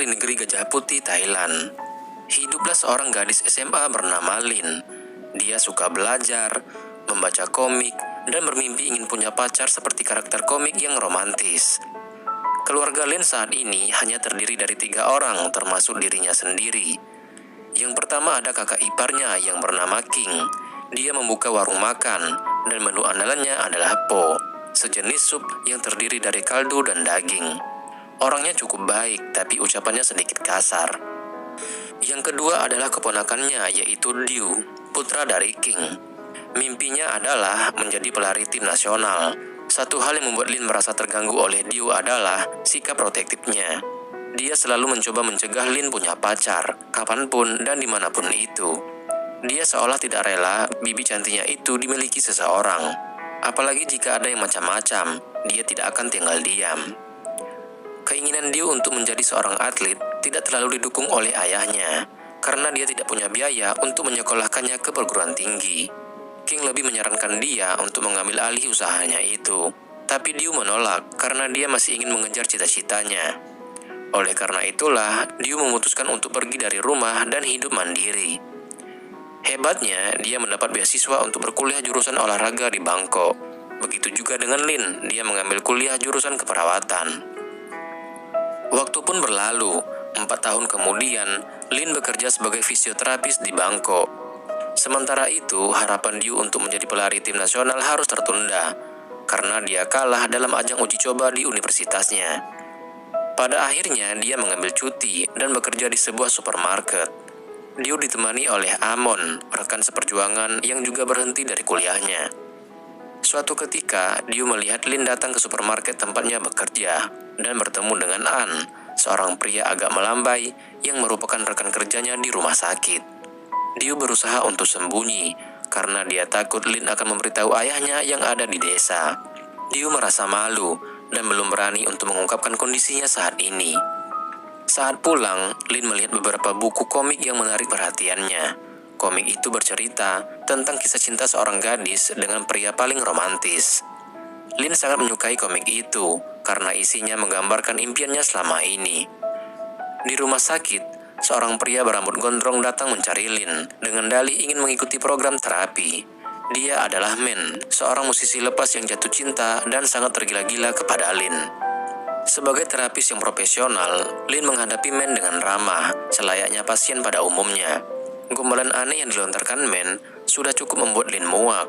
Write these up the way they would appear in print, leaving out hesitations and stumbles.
besar di negeri Gajah Putih, Thailand. Hiduplah seorang gadis SMA bernama Lin. Dia suka belajar, membaca komik, dan bermimpi ingin punya pacar seperti karakter komik yang romantis. Keluarga Lin saat ini hanya terdiri dari 3 orang, termasuk dirinya sendiri. Yang pertama ada kakak iparnya yang bernama King. Dia membuka warung makan, dan menu andalannya adalah po, sejenis sup yang terdiri dari kaldu dan daging. Orangnya cukup baik, tapi ucapannya sedikit kasar. Yang kedua adalah keponakannya, yaitu Diu, putra dari King. Mimpinya adalah menjadi pelari tim nasional. Satu hal yang membuat Lin merasa terganggu oleh Diu adalah sikap protektifnya. Dia selalu mencoba mencegah Lin punya pacar, kapanpun dan dimanapun itu. Dia seolah tidak rela bibi cantiknya itu dimiliki seseorang. Apalagi jika ada yang macam-macam, dia tidak akan tinggal diam. Keinginan Diu untuk menjadi seorang atlet tidak terlalu didukung oleh ayahnya, karena dia tidak punya biaya untuk menyekolahkannya ke perguruan tinggi. King lebih menyarankan dia untuk mengambil alih usahanya itu, tapi Diu menolak karena dia masih ingin mengejar cita-citanya. Oleh karena itulah, Diu memutuskan untuk pergi dari rumah dan hidup mandiri. Hebatnya, dia mendapat beasiswa untuk berkuliah jurusan olahraga di Bangkok. Begitu juga dengan Lin, dia mengambil kuliah jurusan keperawatan. Waktu pun berlalu, 4 tahun kemudian, Lin bekerja sebagai fisioterapis di Bangkok. Sementara itu, harapan Diu untuk menjadi pelari tim nasional harus tertunda, karena dia kalah dalam ajang uji coba di universitasnya. Pada akhirnya, dia mengambil cuti dan bekerja di sebuah supermarket. Diu ditemani oleh Amon, rekan seperjuangan yang juga berhenti dari kuliahnya. Suatu ketika, Diu melihat Lin datang ke supermarket tempatnya bekerja dan bertemu dengan An, seorang pria agak melambai yang merupakan rekan kerjanya di rumah sakit. Diu berusaha untuk sembunyi karena dia takut Lin akan memberitahu ayahnya yang ada di desa. Diu merasa malu dan belum berani untuk mengungkapkan kondisinya saat ini. Saat pulang, Lin melihat beberapa buku komik yang menarik perhatiannya. Komik itu bercerita tentang kisah cinta seorang gadis dengan pria paling romantis. Lin sangat menyukai komik itu karena isinya menggambarkan impiannya selama ini. Di rumah sakit, seorang pria berambut gondrong datang mencari Lin dengan dalih ingin mengikuti program terapi. Dia adalah Men, seorang musisi lepas yang jatuh cinta dan sangat tergila-gila kepada Lin. Sebagai terapis yang profesional, Lin menghadapi Men dengan ramah, selayaknya pasien pada umumnya. Gombalan aneh yang dilontarkan Men sudah cukup membuat Lin muak,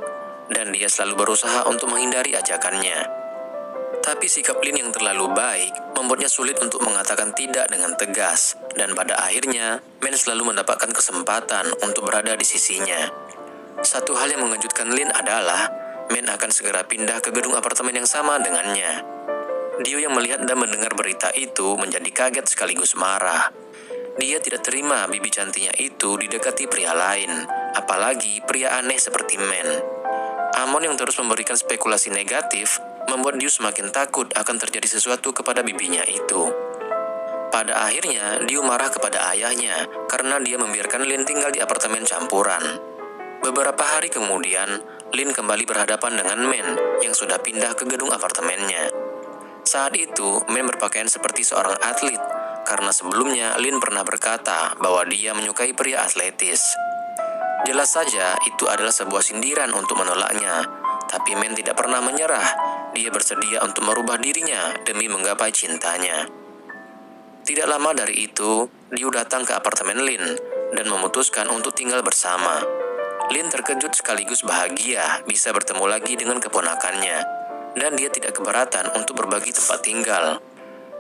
dan dia selalu berusaha untuk menghindari ajakannya. Tapi sikap Lin yang terlalu baik membuatnya sulit untuk mengatakan tidak dengan tegas, dan pada akhirnya Men selalu mendapatkan kesempatan untuk berada di sisinya. Satu hal yang mengejutkan Lin adalah Men akan segera pindah ke gedung apartemen yang sama dengannya. Diu yang melihat dan mendengar berita itu menjadi kaget sekaligus marah. Dia tidak terima bibi cantiknya itu didekati pria lain, apalagi pria aneh seperti Men. Amon yang terus memberikan spekulasi negatif membuat Diu semakin takut akan terjadi sesuatu kepada bibinya itu. Pada akhirnya, Diu marah kepada ayahnya karena dia membiarkan Lin tinggal di apartemen campuran. Beberapa hari kemudian, Lin kembali berhadapan dengan Men yang sudah pindah ke gedung apartemennya. Saat itu, Men berpakaian seperti seorang atlet, karena sebelumnya Lin pernah berkata bahwa dia menyukai pria atletis. Jelas saja itu adalah sebuah sindiran untuk menolaknya, tapi Men tidak pernah menyerah. Dia bersedia untuk merubah dirinya demi menggapai cintanya. Tidak lama dari itu, Diu datang ke apartemen Lin dan memutuskan untuk tinggal bersama. Lin terkejut sekaligus bahagia bisa bertemu lagi dengan keponakannya, dan dia tidak keberatan untuk berbagi tempat tinggal.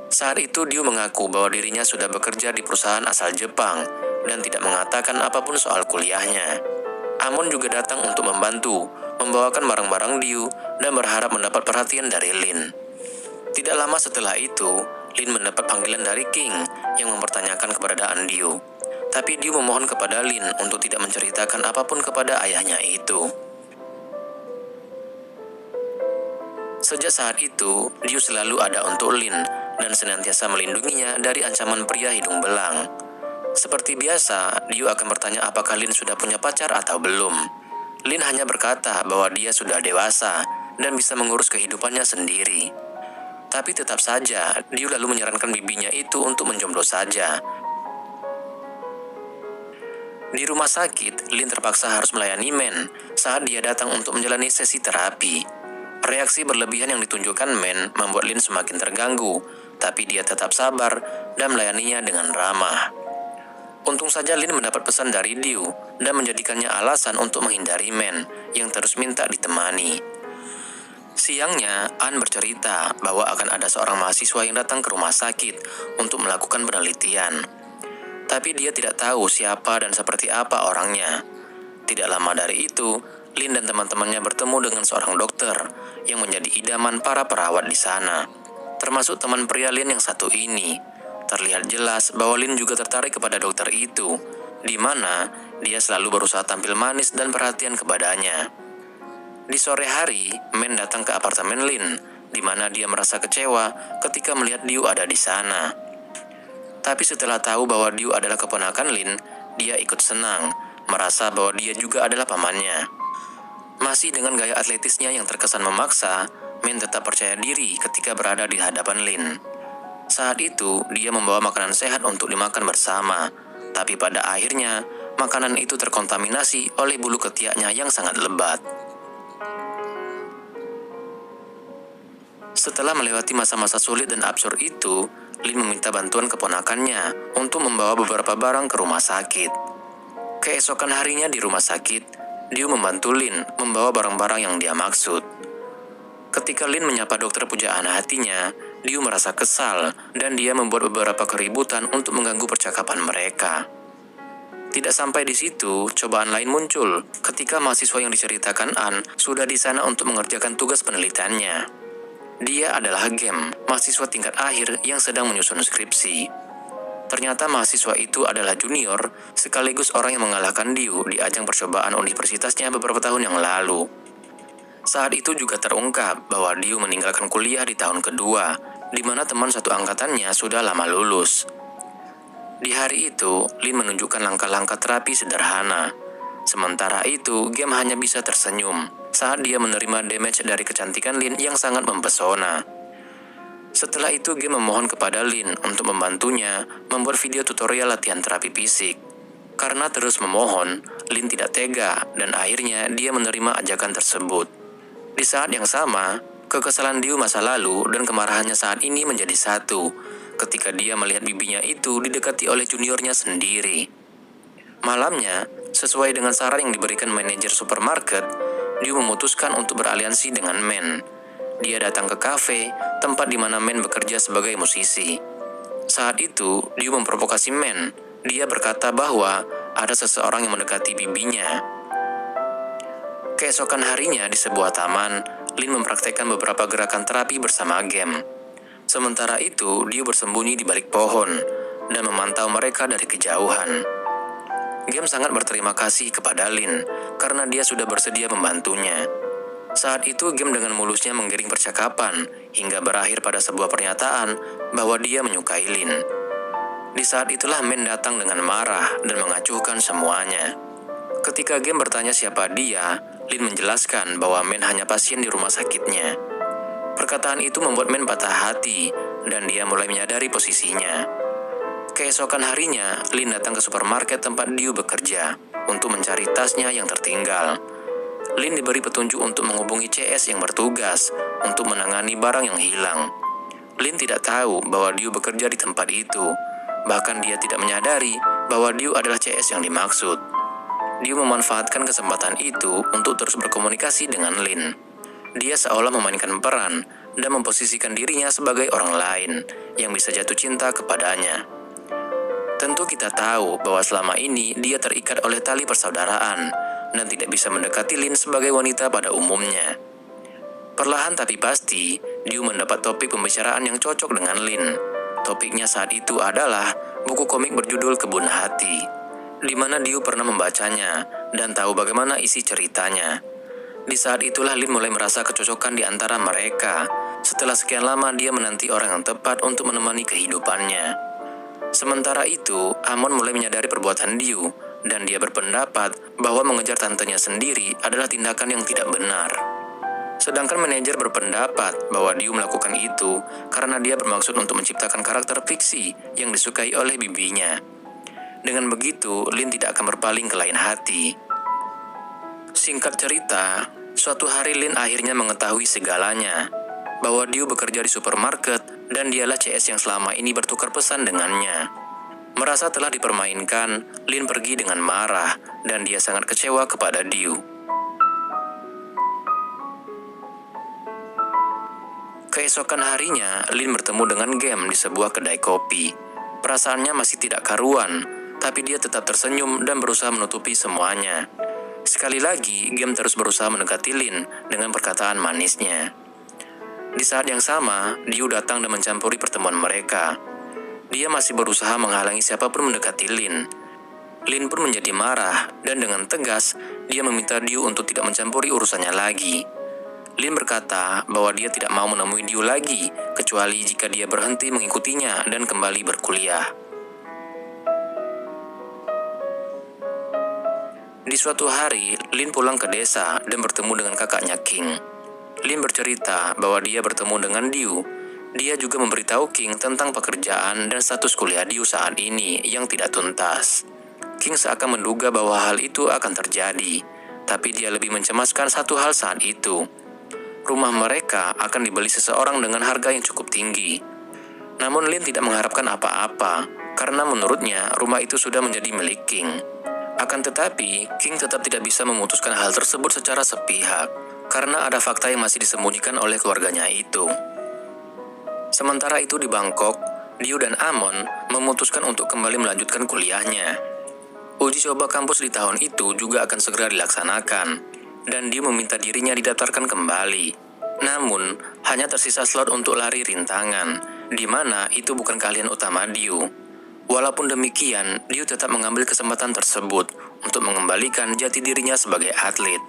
Saat itu Diu mengaku bahwa dirinya sudah bekerja di perusahaan asal Jepang dan tidak mengatakan apapun soal kuliahnya. Amon juga datang untuk membantu, membawakan barang-barang Diu dan berharap mendapat perhatian dari Lin. Tidak lama setelah itu, Lin mendapat panggilan dari King yang mempertanyakan keberadaan Diu. Tapi Diu memohon kepada Lin untuk tidak menceritakan apapun kepada ayahnya itu. Sejak saat itu, Diu selalu ada untuk Lin dan senantiasa melindunginya dari ancaman pria hidung belang. Seperti biasa, Diu akan bertanya apakah Lin sudah punya pacar atau belum. Lin hanya berkata bahwa dia sudah dewasa dan bisa mengurus kehidupannya sendiri. Tapi tetap saja, Diu lalu menyarankan bibinya itu untuk menjomblo saja. Di rumah sakit, Lin terpaksa harus melayani Men saat dia datang untuk menjalani sesi terapi. Reaksi berlebihan yang ditunjukkan Men membuat Lin semakin terganggu, tapi dia tetap sabar dan melayaninya dengan ramah. Untung saja Lin mendapat pesan dari Diu dan menjadikannya alasan untuk menghindari Men yang terus minta ditemani. Siangnya, An bercerita bahwa akan ada seorang mahasiswa yang datang ke rumah sakit untuk melakukan penelitian. Tapi dia tidak tahu siapa dan seperti apa orangnya. Tidak lama dari itu, Lin dan teman-temannya bertemu dengan seorang dokter yang menjadi idaman para perawat di sana. Termasuk teman pria Lin yang satu ini. Terlihat jelas bahwa Lin juga tertarik kepada dokter itu, di mana dia selalu berusaha tampil manis dan perhatian kepadanya. Di sore hari, Men datang ke apartemen Lin, di mana dia merasa kecewa ketika melihat Diu ada di sana. Tapi setelah tahu bahwa Diu adalah keponakan Lin, dia ikut senang, merasa bahwa dia juga adalah pamannya. Masih dengan gaya atletisnya yang terkesan memaksa, Men tetap percaya diri ketika berada di hadapan Lin. Saat itu, dia membawa makanan sehat untuk dimakan bersama, tapi pada akhirnya, makanan itu terkontaminasi oleh bulu ketiaknya yang sangat lebat. Setelah melewati masa-masa sulit dan absurd itu, Lin meminta bantuan keponakannya untuk membawa beberapa barang ke rumah sakit. Keesokan harinya di rumah sakit, Diu membantu Lin membawa barang-barang yang dia maksud. Ketika Lin menyapa dokter pujaan hatinya, Diu merasa kesal dan dia membuat beberapa keributan untuk mengganggu percakapan mereka. Tidak sampai di situ, cobaan lain muncul ketika mahasiswa yang diceritakan An sudah di sana untuk mengerjakan tugas penelitiannya. Dia adalah Gem, mahasiswa tingkat akhir yang sedang menyusun skripsi. Ternyata mahasiswa itu adalah junior, sekaligus orang yang mengalahkan Diu di ajang percobaan universitasnya beberapa tahun yang lalu. Saat itu juga terungkap bahwa Diu meninggalkan kuliah di tahun kedua, di mana teman satu angkatannya sudah lama lulus. Di hari itu, Lin menunjukkan langkah-langkah terapi sederhana. Sementara itu, Gem hanya bisa tersenyum saat dia menerima damage dari kecantikan Lin yang sangat mempesona. Setelah itu, Gem memohon kepada Lin untuk membantunya membuat video tutorial latihan terapi fisik. Karena terus memohon, Lin tidak tega dan akhirnya dia menerima ajakan tersebut. Di saat yang sama, kekesalan Diu masa lalu dan kemarahannya saat ini menjadi satu ketika dia melihat bibinya itu didekati oleh juniornya sendiri. Malamnya, sesuai dengan saran yang diberikan manajer supermarket, Diu memutuskan untuk beraliansi dengan Men. Dia datang ke kafe, tempat di mana Men bekerja sebagai musisi. Saat itu, Diu memprovokasi Men. Dia berkata bahwa ada seseorang yang mendekati bibinya. Keesokan harinya di sebuah taman, Lin mempraktekkan beberapa gerakan terapi bersama Gem. Sementara itu, Diu bersembunyi di balik pohon dan memantau mereka dari kejauhan. Gem sangat berterima kasih kepada Lin karena dia sudah bersedia membantunya. Saat itu Gem dengan mulusnya menggiring percakapan hingga berakhir pada sebuah pernyataan bahwa dia menyukai Lin. Di saat itulah Men datang dengan marah dan mengacuhkan semuanya. Ketika Gem bertanya siapa dia, Lin menjelaskan bahwa Men hanya pasien di rumah sakitnya. Perkataan itu membuat Men patah hati dan dia mulai menyadari posisinya. Keesokan harinya, Lin datang ke supermarket tempat Diu bekerja untuk mencari tasnya yang tertinggal. Lin diberi petunjuk untuk menghubungi CS yang bertugas untuk menangani barang yang hilang. Lin tidak tahu bahwa Diu bekerja di tempat itu. Bahkan dia tidak menyadari bahwa Diu adalah CS yang dimaksud. Diu memanfaatkan kesempatan itu untuk terus berkomunikasi dengan Lin. Dia seolah memainkan peran dan memposisikan dirinya sebagai orang lain yang bisa jatuh cinta kepadanya. Tentu kita tahu bahwa selama ini dia terikat oleh tali persaudaraan dan tidak bisa mendekati Lin sebagai wanita pada umumnya. Perlahan tapi pasti, Diu mendapat topik pembicaraan yang cocok dengan Lin. Topiknya saat itu adalah buku komik berjudul Kebun Hati, di mana Diu pernah membacanya dan tahu bagaimana isi ceritanya. Di saat itulah Lin mulai merasa kecocokan di antara mereka. Setelah sekian lama dia menanti orang yang tepat untuk menemani kehidupannya. Sementara itu, Amon mulai menyadari perbuatan Diu, dan dia berpendapat bahwa mengejar tantenya sendiri adalah tindakan yang tidak benar. Sedangkan manajer berpendapat bahwa Diu melakukan itu karena dia bermaksud untuk menciptakan karakter fiksi yang disukai oleh bibinya. Dengan begitu, Lin tidak akan berpaling ke lain hati. Singkat cerita, suatu hari Lin akhirnya mengetahui segalanya, bahwa Diu bekerja di supermarket dan dialah CS yang selama ini bertukar pesan dengannya. Merasa telah dipermainkan, Lin pergi dengan marah dan dia sangat kecewa kepada Diu. Keesokan harinya, Lin bertemu dengan Gem di sebuah kedai kopi. Perasaannya masih tidak karuan, tapi dia tetap tersenyum dan berusaha menutupi semuanya. Sekali lagi, Gem terus berusaha mendekati Lin dengan perkataan manisnya. Di saat yang sama, Diu datang dan mencampuri pertemuan mereka. Dia masih berusaha menghalangi siapapun mendekati Lin. Lin pun menjadi marah dan dengan tegas, dia meminta Diu untuk tidak mencampuri urusannya lagi. Lin berkata bahwa dia tidak mau menemui Diu lagi, kecuali jika dia berhenti mengikutinya dan kembali berkuliah. Di suatu hari, Lin pulang ke desa dan bertemu dengan kakaknya King. Lin bercerita bahwa dia bertemu dengan Diu. Dia juga memberitahu King tentang pekerjaan dan status kuliah Diu saat ini yang tidak tuntas. King seakan menduga bahwa hal itu akan terjadi, tapi dia lebih mencemaskan satu hal saat itu. Rumah mereka akan dibeli seseorang dengan harga yang cukup tinggi. Namun Lin tidak mengharapkan apa-apa, karena menurutnya rumah itu sudah menjadi milik King. Akan tetapi, King tetap tidak bisa memutuskan hal tersebut secara sepihak, karena ada fakta yang masih disembunyikan oleh keluarganya itu. Sementara itu di Bangkok, Diu dan Amon memutuskan untuk kembali melanjutkan kuliahnya. Uji coba kampus di tahun itu juga akan segera dilaksanakan, dan Diu meminta dirinya didaftarkan kembali. Namun, hanya tersisa slot untuk lari rintangan, di mana itu bukan keahlian utama Diu. Walaupun demikian, Diu tetap mengambil kesempatan tersebut untuk mengembalikan jati dirinya sebagai atlet.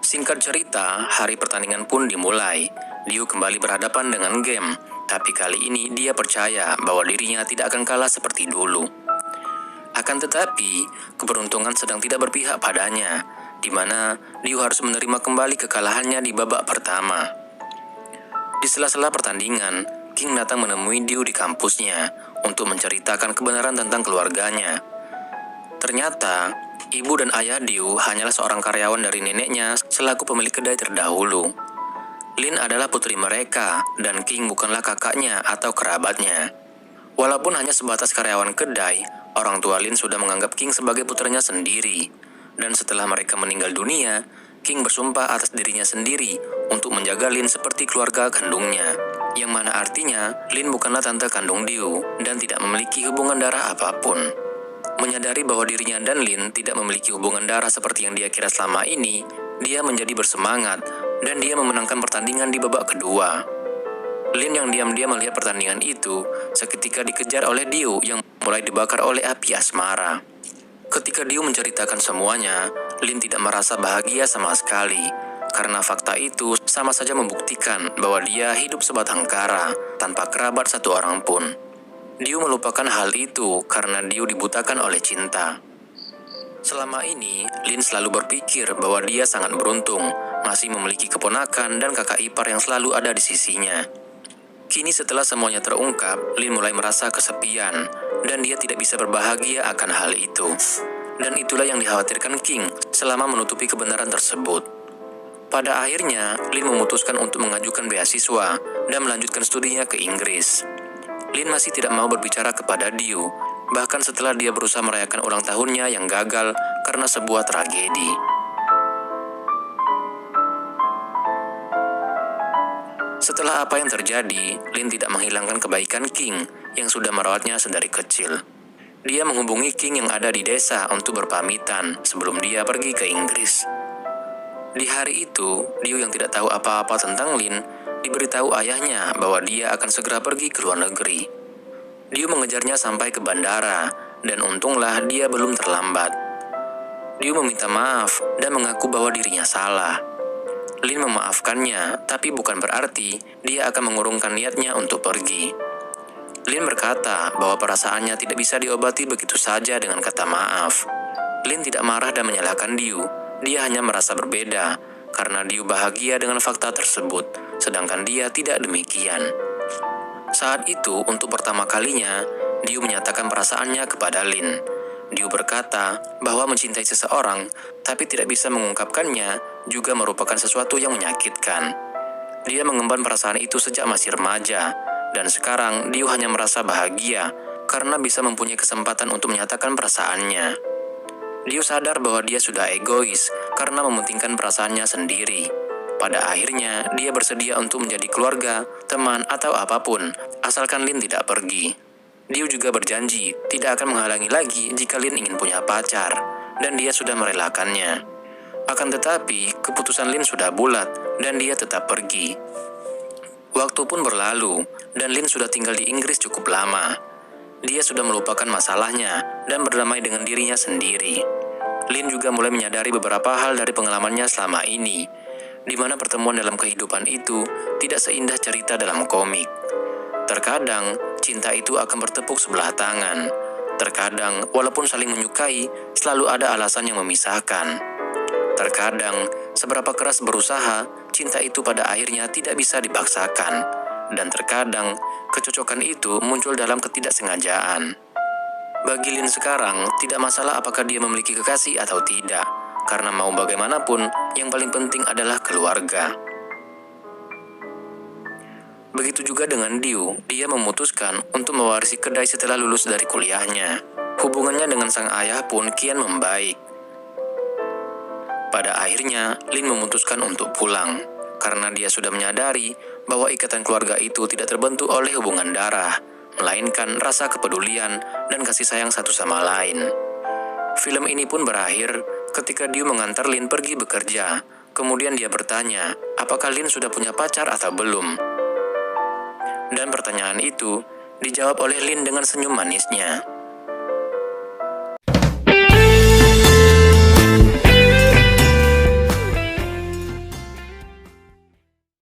Singkat cerita, hari pertandingan pun dimulai. Diu kembali berhadapan dengan Gem, tapi kali ini dia percaya bahwa dirinya tidak akan kalah seperti dulu. Akan tetapi, keberuntungan sedang tidak berpihak padanya, di mana Diu harus menerima kembali kekalahannya di babak pertama. Di sela-sela pertandingan, King datang menemui Diu di kampusnya untuk menceritakan kebenaran tentang keluarganya. Ternyata, ibu dan ayah Diu hanyalah seorang karyawan dari neneknya selaku pemilik kedai terdahulu. Lin adalah putri mereka, dan King bukanlah kakaknya atau kerabatnya. Walaupun hanya sebatas karyawan kedai, orang tua Lin sudah menganggap King sebagai putranya sendiri. Dan setelah mereka meninggal dunia, King bersumpah atas dirinya sendiri untuk menjaga Lin seperti keluarga kandungnya. Yang mana artinya, Lin bukanlah tante kandung Diu dan tidak memiliki hubungan darah apapun. Menyadari bahwa dirinya dan Lin tidak memiliki hubungan darah seperti yang dia kira selama ini, dia menjadi bersemangat dan dia memenangkan pertandingan di babak kedua. Lin yang diam-diam melihat pertandingan itu seketika dikejar oleh Diu yang mulai dibakar oleh api asmara. Ketika Diu menceritakan semuanya, Lin tidak merasa bahagia sama sekali, karena fakta itu sama saja membuktikan bahwa dia hidup sebatang kara, tanpa kerabat satu orang pun. Diu melupakan hal itu karena Diu dibutakan oleh cinta. Selama ini, Lin selalu berpikir bahwa dia sangat beruntung, masih memiliki keponakan dan kakak ipar yang selalu ada di sisinya. Kini setelah semuanya terungkap, Lin mulai merasa kesepian, dan dia tidak bisa berbahagia akan hal itu. Dan itulah yang dikhawatirkan King selama menutupi kebenaran tersebut. Pada akhirnya, Lin memutuskan untuk mengajukan beasiswa dan melanjutkan studinya ke Inggris. Lin masih tidak mau berbicara kepada Diu, bahkan setelah dia berusaha merayakan ulang tahunnya yang gagal karena sebuah tragedi. Setelah apa yang terjadi, Lin tidak menghilangkan kebaikan King yang sudah merawatnya sedari kecil. Dia menghubungi King yang ada di desa untuk berpamitan sebelum dia pergi ke Inggris. Di hari itu, Diu yang tidak tahu apa-apa tentang Lin diberitahu ayahnya bahwa dia akan segera pergi ke luar negeri. Diu mengejarnya sampai ke bandara, dan untunglah dia belum terlambat. Diu meminta maaf dan mengaku bahwa dirinya salah. Lin memaafkannya, tapi bukan berarti dia akan mengurungkan niatnya untuk pergi. Lin berkata bahwa perasaannya tidak bisa diobati begitu saja dengan kata maaf. Lin tidak marah dan menyalahkan Diu, dia hanya merasa berbeda, karena Diu bahagia dengan fakta tersebut, sedangkan dia tidak demikian. Saat itu, untuk pertama kalinya, Diu menyatakan perasaannya kepada Lin. Diu berkata bahwa mencintai seseorang, tapi tidak bisa mengungkapkannya, juga merupakan sesuatu yang menyakitkan. Dia mengemban perasaan itu sejak masih remaja, dan sekarang Diu hanya merasa bahagia karena bisa mempunyai kesempatan untuk menyatakan perasaannya. Diu sadar bahwa dia sudah egois karena mementingkan perasaannya sendiri. Pada akhirnya, dia bersedia untuk menjadi keluarga, teman, atau apapun, asalkan Lin tidak pergi. Diu juga berjanji tidak akan menghalangi lagi jika Lin ingin punya pacar, dan dia sudah merelakannya. Akan tetapi, keputusan Lin sudah bulat, dan dia tetap pergi. Waktu pun berlalu, dan Lin sudah tinggal di Inggris cukup lama. Dia sudah melupakan masalahnya dan berdamai dengan dirinya sendiri. Lin juga mulai menyadari beberapa hal dari pengalamannya selama ini, di mana pertemuan dalam kehidupan itu tidak seindah cerita dalam komik. Terkadang, cinta itu akan bertepuk sebelah tangan. Terkadang, walaupun saling menyukai, selalu ada alasan yang memisahkan. Terkadang, seberapa keras berusaha, cinta itu pada akhirnya tidak bisa dipaksakan. Dan terkadang, kecocokan itu muncul dalam ketidaksengajaan. Bagi Lin sekarang, tidak masalah apakah dia memiliki kekasih atau tidak, karena mau bagaimanapun, yang paling penting adalah keluarga. Begitu juga dengan Diu, dia memutuskan untuk mewarisi kedai setelah lulus dari kuliahnya. Hubungannya dengan sang ayah pun kian membaik. Pada akhirnya, Lin memutuskan untuk pulang, karena dia sudah menyadari bahwa ikatan keluarga itu tidak terbentuk oleh hubungan darah, melainkan rasa kepedulian dan kasih sayang satu sama lain. Film ini pun berakhir ketika Diu mengantar Lin pergi bekerja. Kemudian dia bertanya, apakah Lin sudah punya pacar atau belum? Dan pertanyaan itu dijawab oleh Lin dengan senyum manisnya.